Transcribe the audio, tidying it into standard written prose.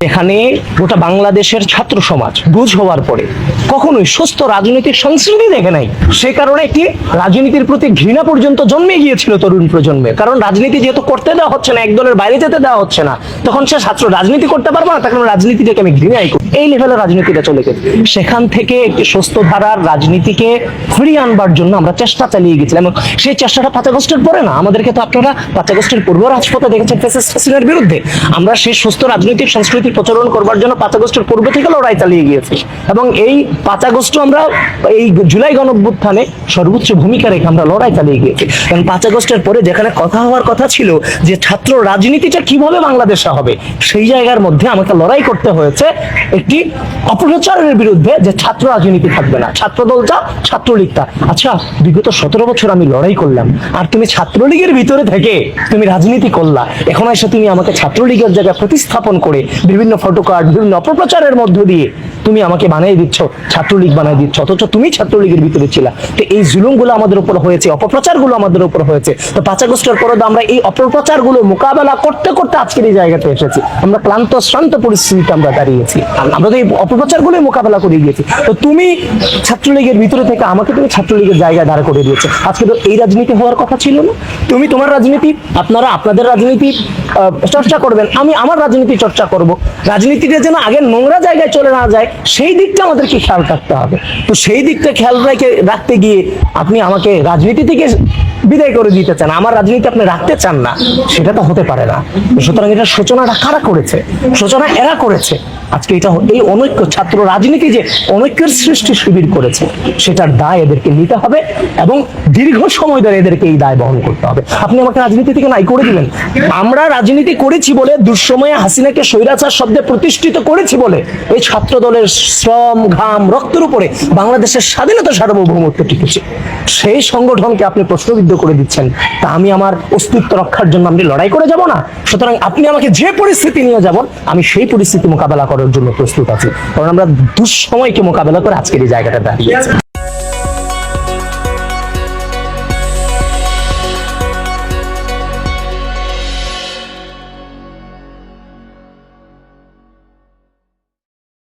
এখানে গোটা বাংলাদেশের ছাত্র সমাজ বুঝ হওয়ার পরে কখনোই সুস্থ রাজনৈতিক সংস্কৃতি দেখে নাই। সে কারণে একটি রাজনীতির প্রতি ঘৃণা পর্যন্ত জন্মে গিয়েছিল তরুণ প্রজন্মে। কারণ রাজনীতি যেহেতু করতে দেওয়া হচ্ছে না, এক দলের বাইরে যেতে দেওয়া হচ্ছে না, তখন সে ছাত্র রাজনীতি করতে পারবে না, তখন রাজনীতিটাকে আমি ঘৃণাই করি। এই লেভেলের রাজনীতিটা চলে গেছে। সেখান থেকে একটি সুস্থ ধারার রাজনীতিকে ফিরিয়ে আনবার জন্য আমরা চেষ্টা চালিয়ে গেছিলাম। এবং সেই চেষ্টাটা 5 আগস্টের পরে না, আমাদেরকে তো আপনারা 5 আগস্টের পূর্ব রাজপথে দেখেছেন ফ্যাসিস্ট হাসিনার বিরুদ্ধে। আমরা সেই সুস্থ রাজনৈতিক সংস্কৃতি প্রচলন করবার জন্য 5 আগস্টের পূর্ব থেকে লড়াই চালিয়ে গিয়েছি। এবং এই 5 আগস্ট আমরা এই জুলাই গণঅভ্যুত্থানে সর্বোচ্চ ভূমিকা রেখে আমরা লড়াই চালিয়ে গিয়েছি। কারণ 5 আগস্টের পরে যেখানে কথা হওয়ার কথা ছিল যে ছাত্র রাজনীতিটা কিভাবে বাংলাদেশে হবে, সেই জায়গার মধ্যে আমাকে লড়াই করতে হয়েছে একটি অপপ্রচারের বিরুদ্ধে যে ছাত্র রাজনীতি থাকবে না, ছাত্রদলটা ছাত্রলীগটা। আচ্ছা, বিগত 17 বছর আমি লড়াই করলাম, আর তুমি ছাত্রলীগের ভিতরে থেকে তুমি রাজনীতি করলা। এখন এসে তুমি আমাকে ছাত্রলীগের জায়গায় প্রতিস্থাপন করে বিভিন্ন ফটোকার্ড, বিভিন্ন অপপ্রচারের মধ্য দিয়ে তুমি আমাকে বানিয়ে দিচ্ছ, ছাত্রলীগ বানিয়ে দিচ্ছ, অথচ তুমি ছাত্রলীগের ভিতরে ছিলা। তো এই জুলুমগুলো আমাদের উপর হয়েছে, অপপ্রচারগুলো আমাদের উপর হয়েছে। তো 5 আগস্টের পরে আমরা এই অপপ্রচারগুলো মোকাবেলা করতে করতে আজকের এই জায়গাতে এসেছি। আমরা ক্লান্ত শ্রান্ত পরিস্থিতিতে আমরা দাঁড়িয়েছি, আমরা তো এই অপপ্রচারগুলো মোকাবেলা করে গিয়েছি। তো তুমি ছাত্রলীগের ভিতরে থেকে আমাকে তুমি ছাত্রলীগের জায়গায় দাঁড় করে দিয়েছো। আজকে তো এই রাজনীতি হওয়ার কথা ছিল না। তুমি তোমার রাজনীতি, আপনারা আপনাদের রাজনীতি চর্চা করবেন, আমি আমার রাজনীতি চর্চা করব। রাজনীতিটা যেন আগে নোংরা জায়গায় চলে না যায়, সেই দিকটা আমাদেরকে খেয়াল রাখতে হবে। তো সেই দিকটা খেয়াল রাখতে গিয়ে আপনি আমাকে রাজনীতি থেকে বিদায় করে দিতে চান, আমার রাজনীতি আপনি রাখতে চান না, সেটা তো হতে পারে না। সুতরাং এটা সূচনাটা কারা করেছে? সূচনা এরা করেছে। আজকে এটা এই অনৈক্য, ছাত্র রাজনীতি যে অনৈক্যের সৃষ্টি শিবির করেছে, সেটার দায় এদেরকে নিতে হবে এবং দীর্ঘ সময় ধরে এদেরকে এই দায় বহন করতে হবে। আপনি আমাকে রাজনীতি থেকে নাই করে দিবেন। আমরা রাজনীতি করেছি বলে, দুঃসময়ে হাসিনাকে স্বৈরাচার শব্দে প্রতিষ্ঠিত করেছি বলে এই ছাত্র দলের শ্রম, ঘাম, রক্তের উপরে বাংলাদেশের স্বাধীনতা, সার্বভৌমত্ব টিকেছে। সেই সংগঠনকে আপনি প্রশ্নবিদ্ধ করে দিচ্ছেন, তা আমি আমার অস্তিত্ব রক্ষার জন্য আমি লড়াই করে যাব না। সুতরাং আপনি আমাকে যে পরিস্থিতি নিয়ে যাবেন, আমি সেই পরিস্থিতি মোকাবেলা করার জন্য প্রস্তুত আছি। কারণ আমরা দুঃসময়কে মোকাবেলা করে আজকের এই জায়গাটা দাঁড়িয়েছি।